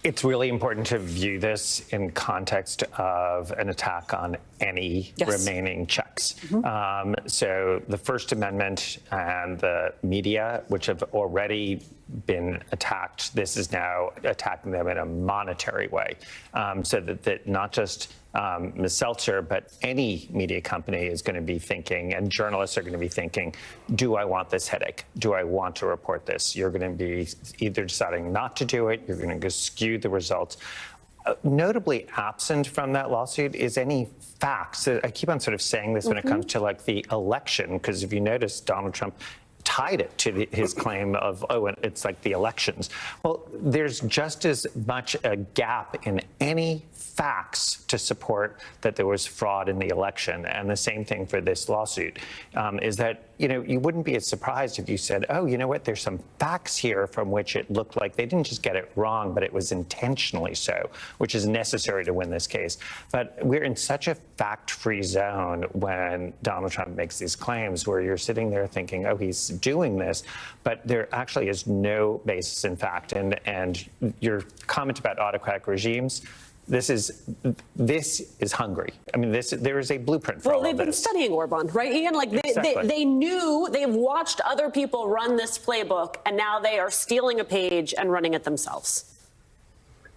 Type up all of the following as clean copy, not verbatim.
It's really important to view this in context of an attack on any remaining checks. So the First Amendment and the media, which have already been attacked, this is now attacking them in a monetary way. So that not just Ms. Seltzer, but any media company is going to be thinking, and journalists are going to be thinking, do I want this headache? Do I want to report this? You're going to be either deciding not to do it, you're going to skew the results. Notably absent from that lawsuit is any facts. I keep on sort of saying this when it comes to like the election, because if you notice, Donald Trump tied it to his claim of, oh, it's like the elections. Well, there's just as much a gap in any facts to support that there was fraud in the election. And the same thing for this lawsuit is that, you know, you wouldn't be as surprised if you said, oh, you know what, there's some facts here from which it looked like they didn't just get it wrong, but it was intentionally so, which is necessary to win this case. But we're in such a fact-free zone when Donald Trump makes these claims where you're sitting there thinking, oh, he's doing this, but there actually is no basis in fact. And your comment about autocratic regimes, this is Hungary. I mean, there is a blueprint for all of this. Well, they've been studying Orban, right, Ian? Like they knew, they've watched other people run this playbook, and now they are stealing a page and running it themselves.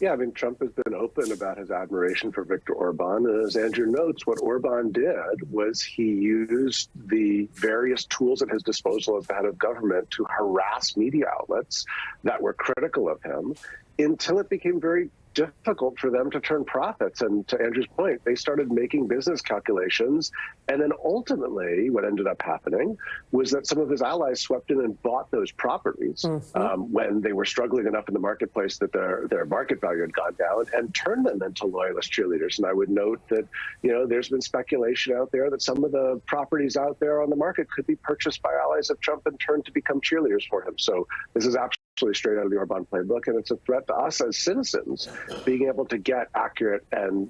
Yeah, I mean, Trump has been open about his admiration for Viktor Orban. And as Andrew notes, what Orban did was he used the various tools at his disposal as the head of government to harass media outlets that were critical of him until it became very difficult for them to turn profits. And to Andrew's point, they started making business calculations. And then ultimately what ended up happening was that some of his allies swept in and bought those properties when they were struggling enough in the marketplace that their market value had gone down, and turned them into loyalist cheerleaders. And I would note that, you know, there's been speculation out there that some of the properties out there on the market could be purchased by allies of Trump and turned to become cheerleaders for him. So this is absolutely straight out of the Orban playbook, and it's a threat to us as citizens being able to get accurate and,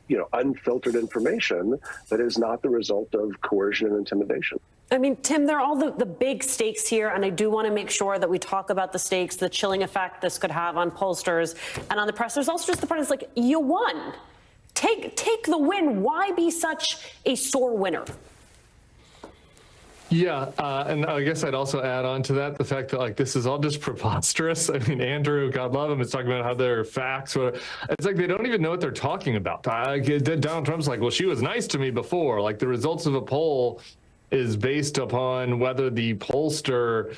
you know, unfiltered information that is not the result of coercion and intimidation. I mean, Tim, there are all the big stakes here, and I do want to make sure that we talk about the stakes, the chilling effect this could have on pollsters and on the press. There's also just the part that's like, you won. Take the win. Why be such a sore winner? Yeah, and I guess I'd also add on to that the fact that, like, this is all just preposterous. I mean, Andrew, God love him, is talking about how there are facts. It's like they don't even know what they're talking about. Donald Trump's like, well, she was nice to me before. Like, the results of a poll is based upon whether the pollster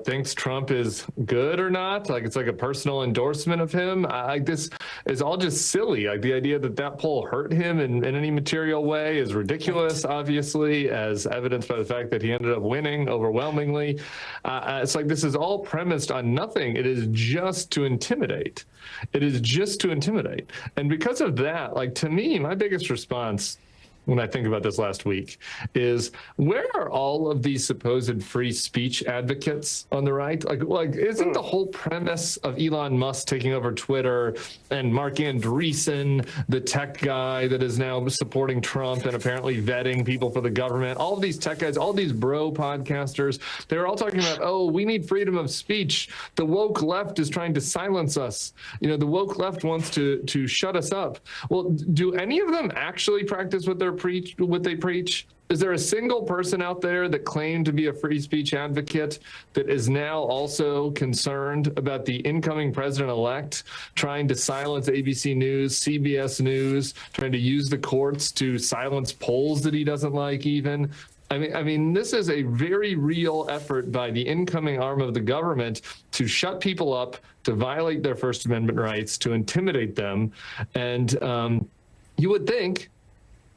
thinks Trump is good or not. Like, it's like a personal endorsement of him. This is all just silly. Like, the idea that poll hurt him in any material way is ridiculous, obviously, as evidenced by the fact that he ended up winning overwhelmingly. It's like this is all premised on nothing. It is just to intimidate. It is just to intimidate. And because of that, like, to me, my biggest response when I think about this last week is, where are all of these supposed free speech advocates on the right? Like isn't the whole premise of Elon Musk taking over Twitter and Mark Andreessen, the tech guy that is now supporting Trump and apparently vetting people for the government, all of these tech guys, all these bro podcasters, they're all talking about, oh, we need freedom of speech. The woke left is trying to silence us. You know, the woke left wants to shut us up. Well, do any of them actually practice what they preach? Is there a single person out there that claimed to be a free speech advocate that is now also concerned about the incoming president-elect trying to silence ABC News, CBS News, trying to use the courts to silence polls that he doesn't like even? I mean, this is a very real effort by the incoming arm of the government to shut people up, to violate their First Amendment rights, to intimidate them. And you would think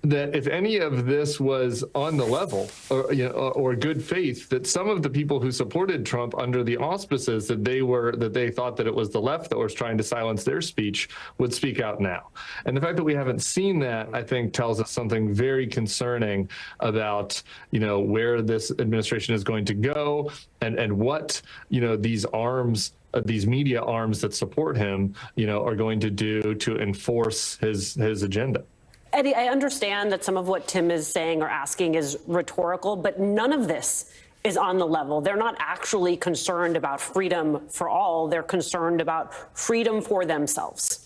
that if any of this was on the level or good faith, that some of the people who supported Trump under the auspices that they thought that it was the left that was trying to silence their speech would speak out now. And the fact that we haven't seen that, I think, tells us something very concerning about, you know, where this administration is going to go and what, you know, these arms, these media arms that support him, you know, are going to do to enforce his agenda. Eddie, I understand that some of what Tim is saying or asking is rhetorical, but none of this is on the level. They're not actually concerned about freedom for all. They're concerned about freedom for themselves.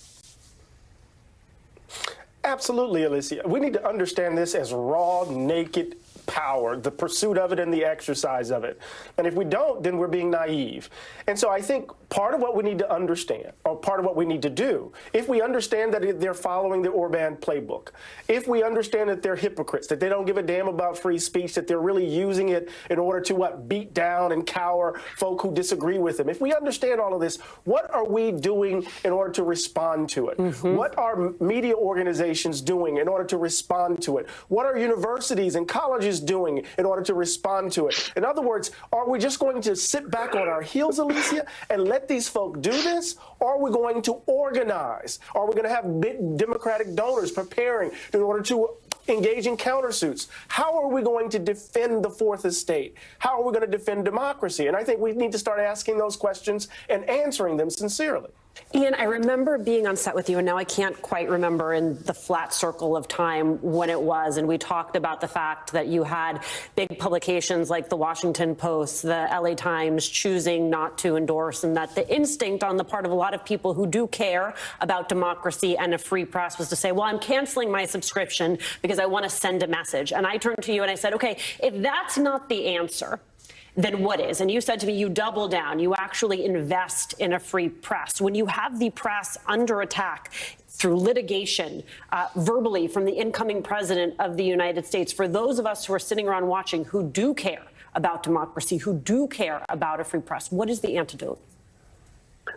Absolutely, Alicia. We need to understand this as raw, naked power, the pursuit of it and the exercise of it. And if we don't, then we're being naive. And so I think part of what we need to understand, or part of what we need to do, if we understand that they're following the Orban playbook, if we understand that they're hypocrites, that they don't give a damn about free speech, that they're really using it in order to, beat down and cower folk who disagree with them. If we understand all of this, what are we doing in order to respond to it? What are media organizations doing in order to respond to it? What are universities and colleges doing in order to respond to it? In other words, are we just going to sit back on our heels, Alicia, and let these folk do this? Or are we going to organize? Are we going to have big Democratic donors preparing in order to engage in countersuits? How are we going to defend the fourth estate? How are we going to defend democracy? And I think we need to start asking those questions and answering them sincerely. Ian, I remember being on set with you, and now I can't quite remember in the flat circle of time when it was. And we talked about the fact that you had big publications like the Washington Post, the LA Times choosing not to endorse, and that the instinct on the part of a lot of people who do care about democracy and a free press was to say, well, I'm canceling my subscription because I want to send a message. And I turned to you and I said, okay, if that's not the answer, then what is? And you said to me, you double down, you actually invest in a free press. When you have the press under attack through litigation, verbally from the incoming president of the United States, for those of us who are sitting around watching who do care about democracy, who do care about a free press, what is the antidote?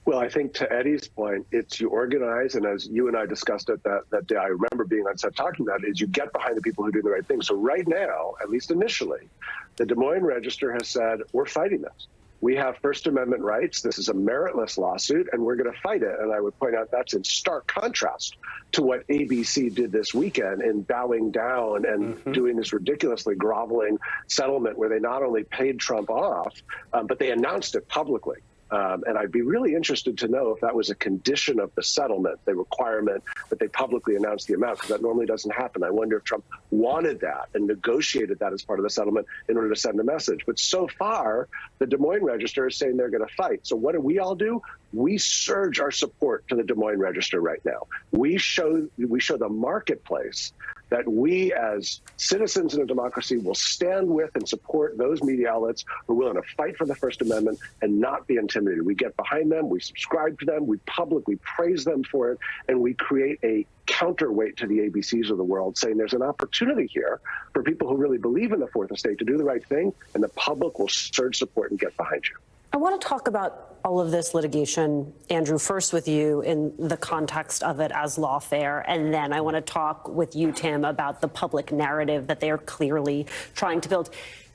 Well, I think to Eddie's point, it's you organize, and as you and I discussed it that day, I remember being on set talking about it, is you get behind the people who do the right thing. So right now, at least initially, the Des Moines Register has said, we're fighting this. We have First Amendment rights. This is a meritless lawsuit, and we're going to fight it. And I would point out that's in stark contrast to what ABC did this weekend in bowing down and doing this ridiculously groveling settlement where they not only paid Trump off, but they announced it publicly. And I'd be really interested to know if that was a condition of the settlement, the requirement that they publicly announce the amount, because that normally doesn't happen. I wonder if Trump wanted that and negotiated that as part of the settlement in order to send a message. But so far, the Des Moines Register is saying they're going to fight. So what do we all do? We surge our support to the Des Moines Register right now. We show the marketplace that we as citizens in a democracy will stand with and support those media outlets who are willing to fight for the First Amendment and not be intimidated. We get behind them, we subscribe to them, we publicly praise them for it, and we create a counterweight to the ABCs of the world, saying there's an opportunity here for people who really believe in the Fourth Estate to do the right thing, and the public will surge support and get behind you. I want to talk about all of this litigation, Andrew, first with you in the context of it as lawfare, and then I want to talk with you, Tim, about the public narrative that they are clearly trying to build.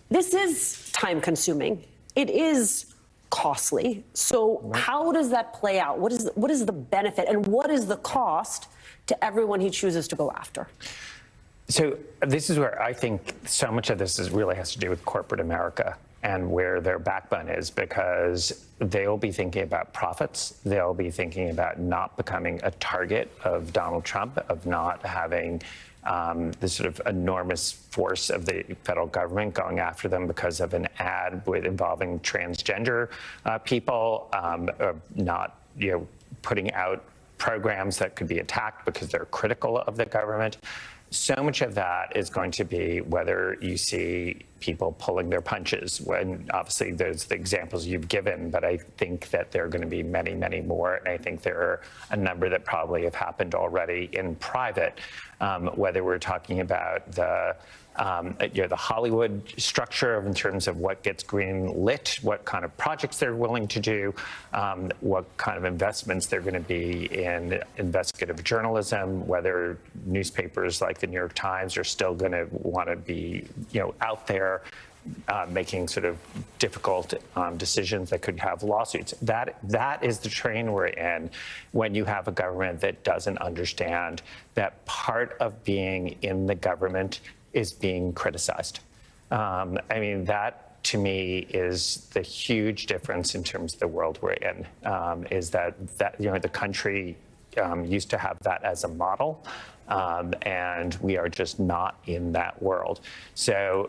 This is time-consuming. It is costly. So how does that play out? What is the benefit, and what is the cost to everyone he chooses to go after? So this is where I think so much of this really has to do with corporate America and where their backbone is, because they'll be thinking about profits. They'll be thinking about not becoming a target of Donald Trump, of not having this sort of enormous force of the federal government going after them because of an ad involving transgender people, not putting out programs that could be attacked because they're critical of the government. So much of that is going to be whether you see people pulling their punches, when obviously there's the examples you've given, but I think that there are going to be many, many more. And I think there are a number that probably have happened already in private, whether we're talking about the Hollywood structure in terms of what gets green lit, what kind of projects they're willing to do, what kind of investments they're going to be in investigative journalism, whether newspapers like the New York Times are still going to want to be, out there making sort of difficult decisions that could have lawsuits. That is the train we're in when you have a government that doesn't understand that part of being in the government is being criticized. That to me is the huge difference in terms of the world we're in, is that the country used to have that as a model. And we are just not in that world. So,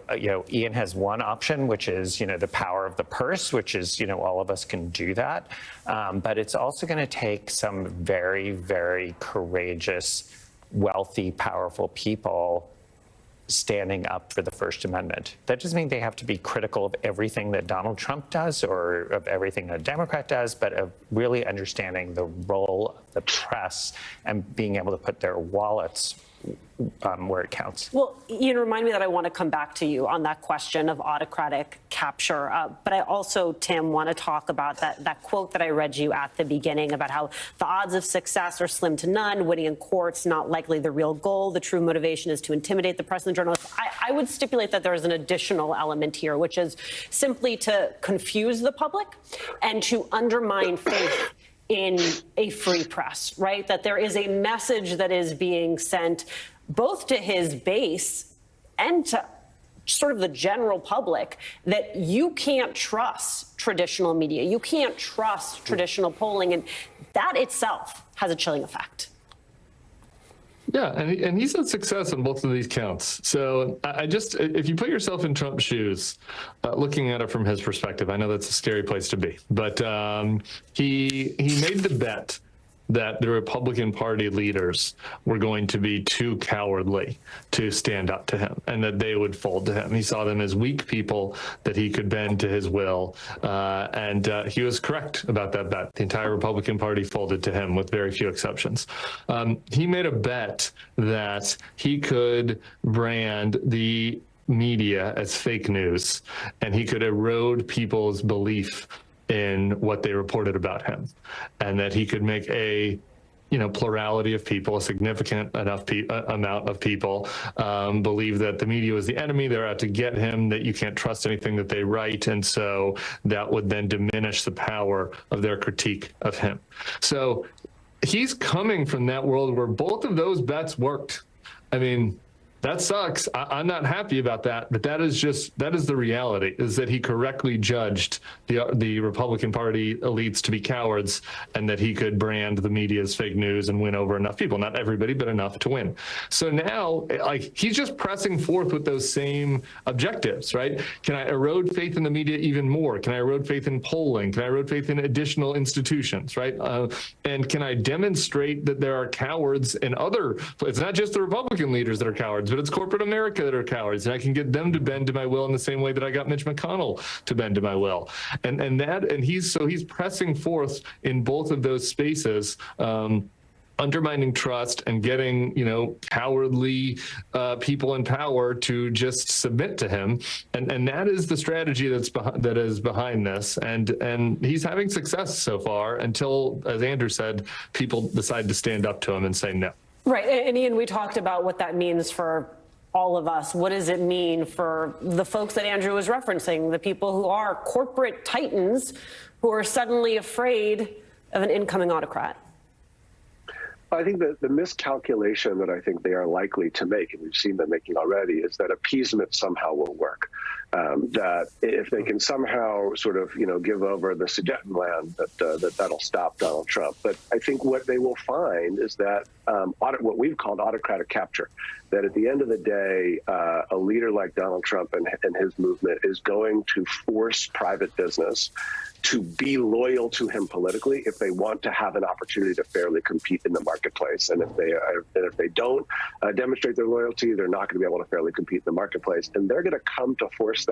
Ian has one option, which is, the power of the purse, which is, all of us can do that. But it's also going to take some very, very courageous, wealthy, powerful people standing up for the First Amendment. That doesn't mean they have to be critical of everything that Donald Trump does or of everything a Democrat does, but of really understanding the role of the press and being able to put their wallets where it counts. Well, Ian, remind me that I want to come back to you on that question of autocratic capture. But I also, Tim, want to talk about that quote that I read you at the beginning about how the odds of success are slim to none, winning in courts not likely the real goal. The true motivation is to intimidate the press and journalists. I would stipulate that there is an additional element here, which is simply to confuse the public and to undermine faith in a free press, right? That there is a message that is being sent both to his base and to sort of the general public that you can't trust traditional media. You can't trust traditional polling. And that itself has a chilling effect. Yeah, and he's had success on both of these counts. So if you put yourself in Trump's shoes, looking at it from his perspective, I know that's a scary place to be, but he made the bet that the Republican Party leaders were going to be too cowardly to stand up to him and that they would fold to him. He saw them as weak people that he could bend to his will. And he was correct about that bet. The entire Republican Party folded to him with very few exceptions. He made a bet that he could brand the media as fake news and he could erode people's belief in what they reported about him, and that he could make a plurality of people, a significant enough amount of people believe that the media was the enemy, they're out to get him, that you can't trust anything that they write, and so that would then diminish the power of their critique of him. So he's coming from that world where both of those bets worked. I mean, that sucks. I'm not happy about that, but that is the reality, is that he correctly judged the Republican Party elites to be cowards and that he could brand the media as fake news and win over enough people. Not everybody, but enough to win. So now, he's just pressing forth with those same objectives, right? Can I erode faith in the media even more? Can I erode faith in polling? Can I erode faith in additional institutions, right? And can I demonstrate that there are cowards in it's not just the Republican leaders that are cowards, but it's corporate America that are cowards, and I can get them to bend to my will in the same way that I got Mitch McConnell to bend to my will. And he's pressing forth in both of those spaces, undermining trust and getting, cowardly people in power to just submit to him. And that is the strategy that is behind this. And he's having success so far until, as Andrew said, people decide to stand up to him and say no. Right. And Ian, we talked about what that means for all of us. What does it mean for the folks that Andrew was referencing, the people who are corporate titans who are suddenly afraid of an incoming autocrat? I think that the miscalculation that I think they are likely to make, and we've seen them making already, is that appeasement somehow will work. That if they can somehow sort of, give over the Sudetenland, that'll stop Donald Trump. But I think what they will find is that what we've called autocratic capture, that at the end of the day, a leader like Donald Trump and his movement is going to force private business to be loyal to him politically if they want to have an opportunity to fairly compete in the marketplace. And if they don't demonstrate their loyalty, they're not going to be able to fairly compete in the marketplace. And they're going to come to force